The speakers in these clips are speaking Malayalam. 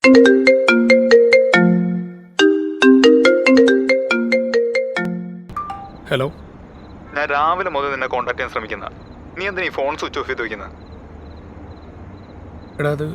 ഹലോ. ഞാൻ രാവിലെ മുതൽ നിന്നെ കോൺടാക്ട് ചെയ്യാൻ ശ്രമിക്കുന്ന, നീ എന്തിനാ ഈ ഫോൺ സ്വിച്ച് ഓഫ് ചെയ്ത് വയ്ക്കുന്നത്? എടാ, അത്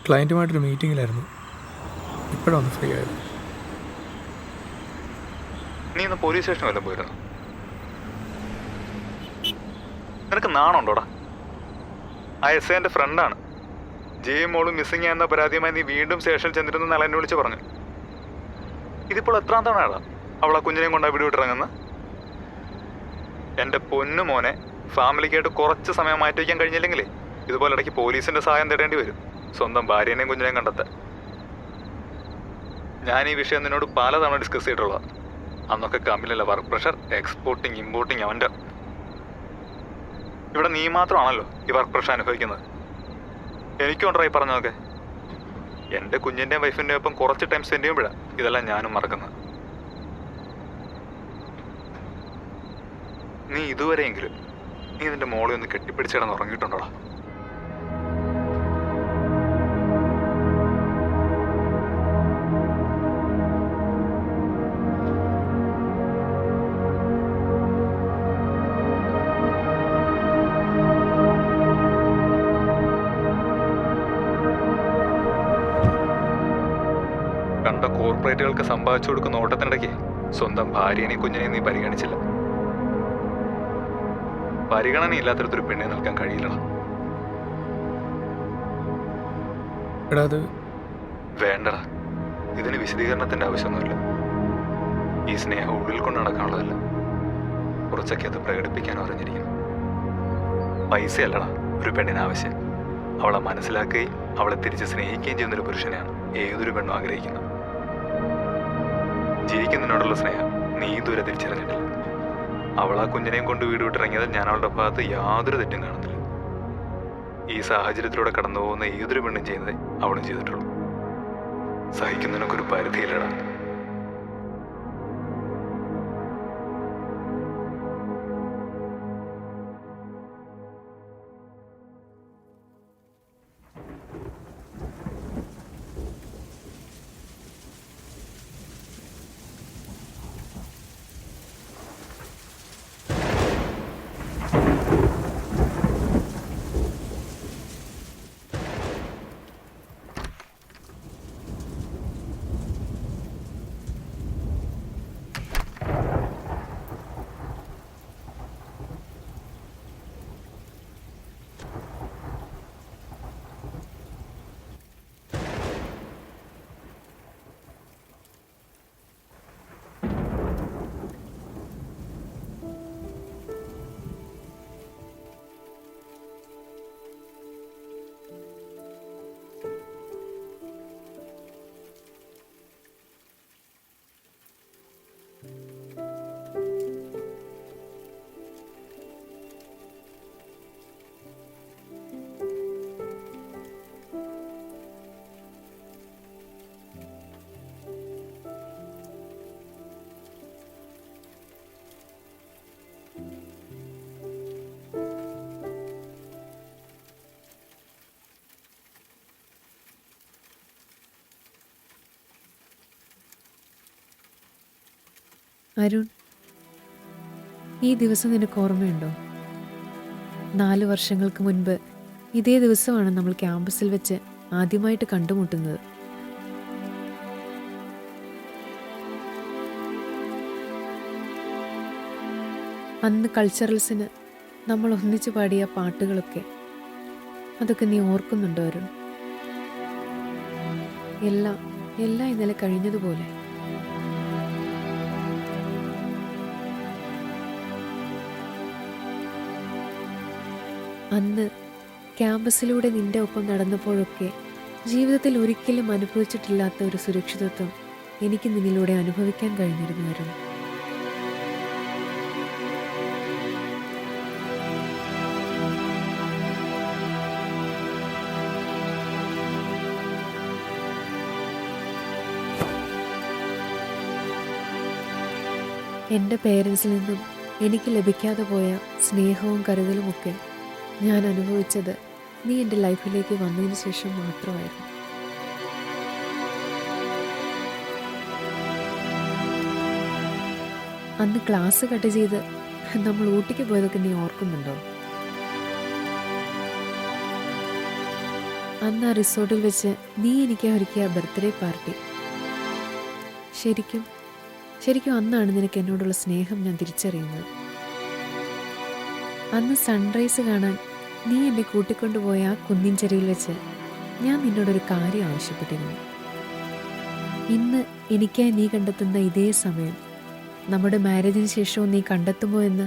ക്ലയൻറ്റുമായിട്ടൊരു മീറ്റിങ്ങിലായിരുന്നു. ഇപ്പോഴാണ് ഫ്രീ ആയത്. നീ ഇന്ന് പോലീസ് സ്റ്റേഷൻ വല്ലതും പോയിരുന്നു? നിനക്ക് നാണുണ്ടോടാ? ആ എസ് എൻ്റെ ഫ്രണ്ടാണ്. മോളും മിസ്സിങ് എന്ന പരാതിയുമായി നീ വീണ്ടും സ്റ്റേഷനിൽ ചെന്നിരുന്ന നാളെ എന്നെ വിളിച്ച് പറഞ്ഞു. ഇതിപ്പോൾ എത്രാം തവണയാടാ അവൾ ആ കുഞ്ഞിനെയും കൊണ്ട് വീട് വിട്ടിറങ്ങുന്നത്? എൻ്റെ പൊന്നു മോനെ, ഫാമിലിക്കായിട്ട് കുറച്ച് സമയം മാറ്റി വയ്ക്കാൻ കഴിഞ്ഞില്ലെങ്കിലേ ഇതുപോലെ ഇടയ്ക്ക് പോലീസിൻ്റെ സഹായം തേടേണ്ടി വരും സ്വന്തം ഭാര്യേനെയും കുഞ്ഞിനെയും കണ്ടെത്താൻ. ഞാൻ ഈ വിഷയം നിന്നോട് പലതവണ ഡിസ്കസ് ചെയ്തിട്ടുള്ളതാണ്. അന്നൊക്കെ കമ്പനിയിലെ വർക്ക് പ്രഷർ, എക്സ്പോർട്ടിങ് ഇമ്പോർട്ടിങ് അവൻ്റെ. ഇവിടെ നീ മാത്രമാണല്ലോ ഈ വർക്ക് പ്രഷർ അനുഭവിക്കുന്നത്. എനിക്കുണ്ടോ ഈ പറഞ്ഞതൊക്കെ? എൻ്റെ കുഞ്ഞിൻ്റെയും വൈഫിൻ്റെയും ഒപ്പം കുറച്ച് ടൈം സ്പെൻഡ് ചെയ്യുമ്പോഴാണ് ഇതെല്ലാം ഞാനും മറക്കുന്നത്. നീ ഇതുവരെയെങ്കിലും നീ നിന്റെ മോളെ ഒന്ന് കെട്ടിപ്പിടിച്ചിടന്ന് ഉറങ്ങിയിട്ടുണ്ടോടാ? കണ്ട കോർപ്പറേറ്റുകൾക്ക് സമ്പാദിച്ചു കൊടുക്കുന്ന ഓട്ടത്തിനിടയ്ക്ക് സ്വന്തം ഭാര്യനെയും കുഞ്ഞിനെയും നീ പരിഗണിച്ചില്ല. പരിഗണനയില്ലാത്തടത്തൊരു പെണ്ണെ നിൽക്കാൻ കഴിയില്ലടാ. വേണ്ടടാ, ഇതിന് വിശദീകരണത്തിന്റെ ആവശ്യമൊന്നുമില്ല. ഈ സ്നേഹം ഉള്ളിൽ കൊണ്ട് നടക്കാനുള്ളതല്ല, കുറച്ചൊക്കെ അത് പ്രകടിപ്പിക്കാൻ അറിഞ്ഞിരിക്കണം. പൈസയല്ലടാ ഒരു പെണ്ണിന് ആവശ്യം. അവളെ മനസ്സിലാക്കുകയും അവളെ തിരിച്ച് സ്നേഹിക്കുകയും ചെയ്യുന്നൊരു പുരുഷനെയാണ് ഏതൊരു പെണ്ണും ആഗ്രഹിക്കുന്നത്. ജീവിക്കുന്നതിനോടുള്ള സ്നേഹം നീ ഇതുവരെ തിരിച്ചറിഞ്ഞിട്ടില്ല. അവൾ ആ കുഞ്ഞിനെയും കൊണ്ട് വീട് വിട്ടിറങ്ങിയതിൽ ഞാൻ അവളുടെ ഭാഗത്ത് യാതൊരു തെറ്റും കാണുന്നില്ല. ഈ സാഹചര്യത്തിലൂടെ കടന്നു പോകുന്ന ഏതൊരു പെണ്ണും ചെയ്യുന്നത് അവളും ചെയ്തിട്ടുള്ളൂ. സഹിക്കുന്നതിനൊക്കെ ഒരു പരിധിയില്ലടാ. അരുൺ, ഈ ദിവസം നിനക്ക് ഓർമ്മയുണ്ടോ? 4 വർഷങ്ങൾക്ക് മുൻപ് ഇതേ ദിവസമാണ് നമ്മൾ ക്യാമ്പസിൽ വെച്ച് ആദ്യമായിട്ട് കണ്ടുമുട്ടുന്നത്. അന്ന് കൾച്ചറൽസിന് നമ്മൾ ഒന്നിച്ചു പാടിയ പാട്ടുകളൊക്കെ, അതൊക്കെ നീ ഓർക്കുന്നുണ്ടോ അരുൺ? എല്ലാം ഇന്നലെ കഴിഞ്ഞതുപോലെ. അന്ന് ക്യാമ്പസിലൂടെ നിന്റെ ഒപ്പം നടന്നപ്പോഴൊക്കെ ജീവിതത്തിൽ ഒരിക്കലും അനുഭവിച്ചിട്ടില്ലാത്ത ഒരു സുരക്ഷിതത്വം എനിക്ക് നിന്നിലൂടെ അനുഭവിക്കാൻ കഴിഞ്ഞിരുന്നു അരുൺ. എൻ്റെ പേരൻസിൽ നിന്നും എനിക്ക് ലഭിക്കാതെ പോയ സ്നേഹവും കരുതലുമൊക്കെ ഞാൻ അനുഭവിച്ചത് നീ എൻ്റെ ലൈഫിലേക്ക് വന്നതിന് ശേഷം മാത്രമായിരുന്നു. അന്ന് ക്ലാസ് കട്ട് ചെയ്ത് നമ്മൾ ഊട്ടിക്ക് പോയതൊക്കെ നീ ഓർക്കുന്നുണ്ടോ? അന്ന് ആ റിസോർട്ടിൽ വെച്ച് നീ എനിക്ക് ഒരുക്കിയ ബർത്ത്ഡേ പാർട്ടി. ശരിക്കും അന്നാണ് നിനക്ക് എന്നോടുള്ള സ്നേഹം ഞാൻ തിരിച്ചറിയുന്നത്. അന്ന് സൺറൈസ് കാണാൻ നീ എന്നെ കൂട്ടിക്കൊണ്ടുപോയ ആ കുന്നിൻ ചെരിയിൽ വെച്ച് ഞാൻ നിന്നോടൊരു കാര്യം ആവശ്യപ്പെട്ടിരുന്നു. ഇന്ന് എനിക്കായി നീ കണ്ടെത്തുന്ന ഇതേ സമയം നമ്മുടെ മാരേജിന് ശേഷവും നീ കണ്ടെത്തുമോ എന്ന്.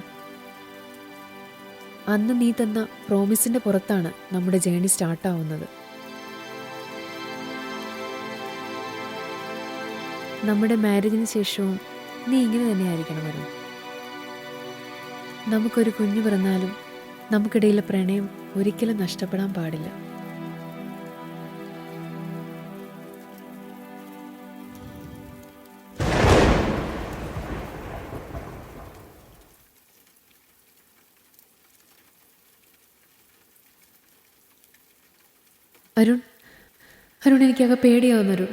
അന്ന് നീ തന്ന പ്രോമിസിൻ്റെ പുറത്താണ് നമ്മുടെ ജേണി സ്റ്റാർട്ടാവുന്നത്. നമ്മുടെ മാരേജിന് ശേഷവും നീ ഇങ്ങനെ തന്നെ ആയിരിക്കണം അരുൺ. നമുക്കൊരു കുഞ്ഞു പിറന്നാലും നമുക്കിടയിലെ പ്രണയം ഒരിക്കലും നഷ്ടപ്പെടാൻ പാടില്ല. അരുൺ എനിക്കാകെ പേടിയാവുന്നു അരുൺ.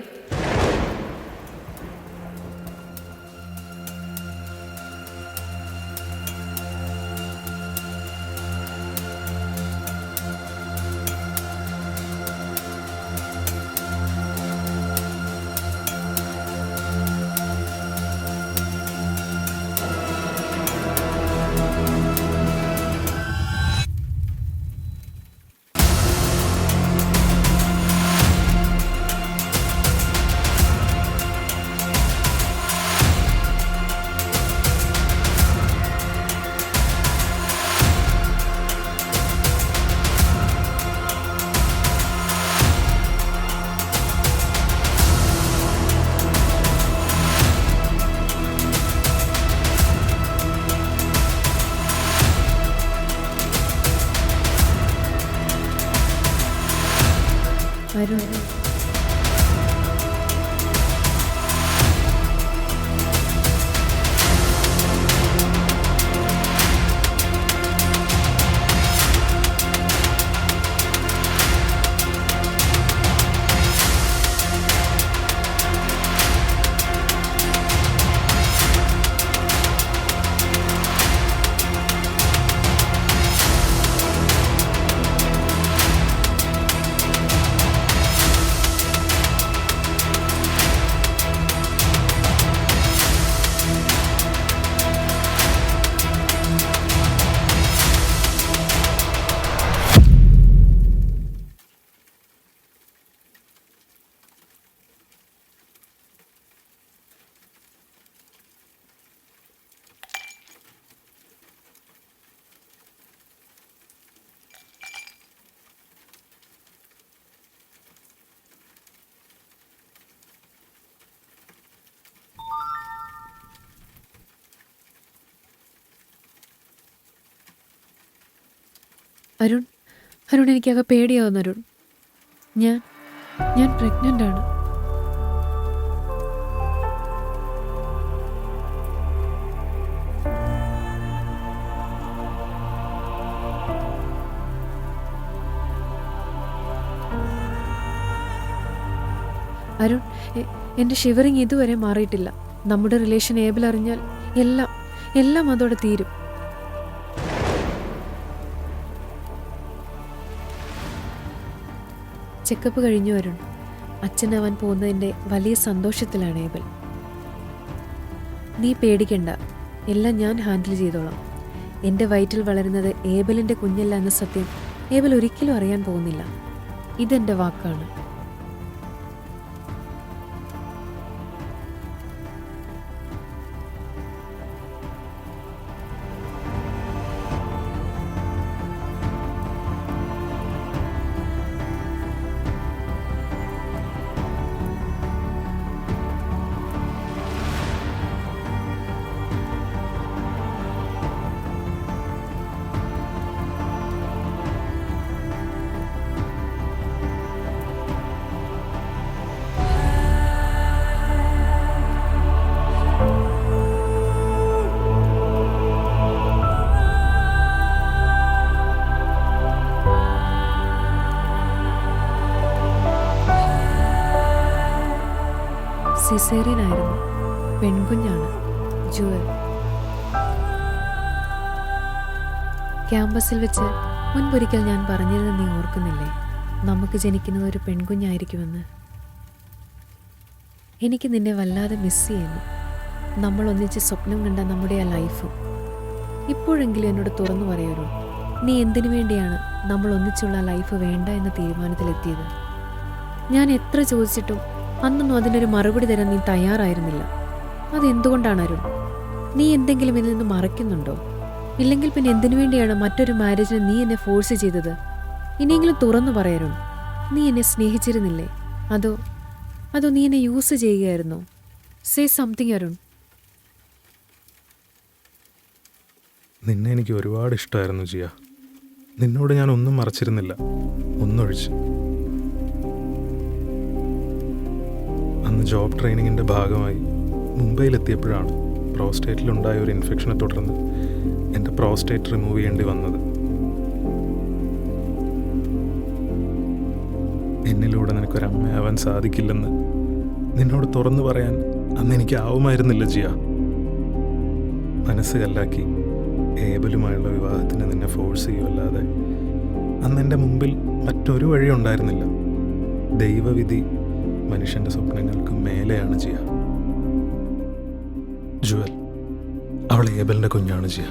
അരുൺ അരുൺ എനിക്കാകെ പേടിയാവുന്നു അരുൺ. ഞാൻ പ്രഗ്നൻ്റ് ആണ്. അരുൺ, എൻ്റെ ഷിവറിങ് ഇതുവരെ മാറിയിട്ടില്ല. നമ്മുടെ റിലേഷൻ ഏബിൾ അറിഞ്ഞാൽ എല്ലാം അതോടെ തീരും. ചെക്കപ്പ് കഴിഞ്ഞു അരുൺ. അച്ഛനാവാൻ പോകുന്നതിൻ്റെ വലിയ സന്തോഷത്തിലാണ് ഏബിൾ. നീ പേടിക്കണ്ട, എല്ലാം ഞാൻ ഹാൻഡിൽ ചെയ്തോളാം. എൻ്റെ വയറ്റിൽ വളരുന്നത് ഏബിളിൻ്റെ കുഞ്ഞല്ല എന്ന സത്യം ഏബിൾ ഒരിക്കലും അറിയാൻ പോകുന്നില്ല. ഇതെൻ്റെ വാക്കാണ്. സിസേറിയനായിരുന്നു. പെൺകുഞ്ഞാണ്, ജുവൽ. ക്യാമ്പസിൽ വെച്ച് മുൻപൊരിക്കൽ ഞാൻ പറഞ്ഞിരുന്നത് നീ ഓർക്കുന്നില്ലേ? നമുക്ക് ജനിക്കുന്നത് ഒരു പെൺകുഞ്ഞായിരിക്കുമെന്ന്. എനിക്ക് നിന്നെ വല്ലാതെ മിസ് ചെയ്യുന്നു. നമ്മൾ ഒന്നിച്ച് സ്വപ്നം കണ്ട നമ്മുടെ ആ ലൈഫ്. ഇപ്പോഴെങ്കിലും എന്നോട് തുറന്നു പറയൂ, നീ എന്തിനു വേണ്ടിയാണ് നമ്മൾ ഒന്നിച്ചുള്ള ലൈഫ് വേണ്ട എന്ന തീരുമാനത്തിലെത്തിയത്? ഞാൻ എത്ര ചോദിച്ചിട്ടും അന്നൊന്നും അതിനൊരു മറുപടി തരാൻ നീ തയ്യാറായിരുന്നില്ല. അതെന്തുകൊണ്ടാണ് അരുൺ? നീ എന്തെങ്കിലും ഇതിൽ നിന്ന് മറയ്ക്കുന്നുണ്ടോ? ഇല്ലെങ്കിൽ പിന്നെ എന്തിനു വേണ്ടിയാണ് മറ്റൊരു മാരേജിന് നീ എന്നെ ഫോഴ്സ് ചെയ്തത്? ഇനിയെങ്കിലും തുറന്നു പറയരുൺ, നീ എന്നെ സ്നേഹിച്ചിരുന്നില്ലേ? അതോ നീ എന്നെ യൂസ് ചെയ്യുകയായിരുന്നോ? Say something Arun. നിന്നെ എനിക്ക് ഒരുപാട് ഇഷ്ടമായിരുന്നു ജിയ. നിന്നോട് ഞാൻ ഒന്നും മറച്ചിരുന്നില്ല, ഒന്നൊഴിച്ച്. അന്ന് ജോബ് ട്രെയിനിങ്ങിൻ്റെ ഭാഗമായി മുംബൈയിലെത്തിയപ്പോഴാണ് പ്രോസ്റ്റേറ്റിലുണ്ടായ ഒരു ഇൻഫെക്ഷനെ തുടർന്ന് എൻ്റെ പ്രോസ്റ്റേറ്റ് റിമൂവ് ചെയ്യേണ്ടി വന്നത്. എന്നിലൂടെ നിനക്കൊരമ്മയാവാൻ സാധിക്കില്ലെന്ന് നിന്നോട് തുറന്നു പറയാൻ അന്ന് എനിക്ക് ആവുമായിരുന്നില്ല ജിയ. മനസ്സ് കല്ലാക്കി ഏബലുമായുള്ള വിവാഹത്തിന് നിന്നെ ഫോഴ്സ് ചെയ്യുമല്ലാതെ അന്ന് എൻ്റെ മുമ്പിൽ മറ്റൊരു വഴി ഉണ്ടായിരുന്നില്ല. ദൈവവിധി മനുഷ്യൻ്റെ സ്വപ്നങ്ങൾക്ക് മേലെയാണ് ജിയ. ജുവൽ, അവൾ ഏബലിൻ്റെ കുഞ്ഞാണ് ജിയ.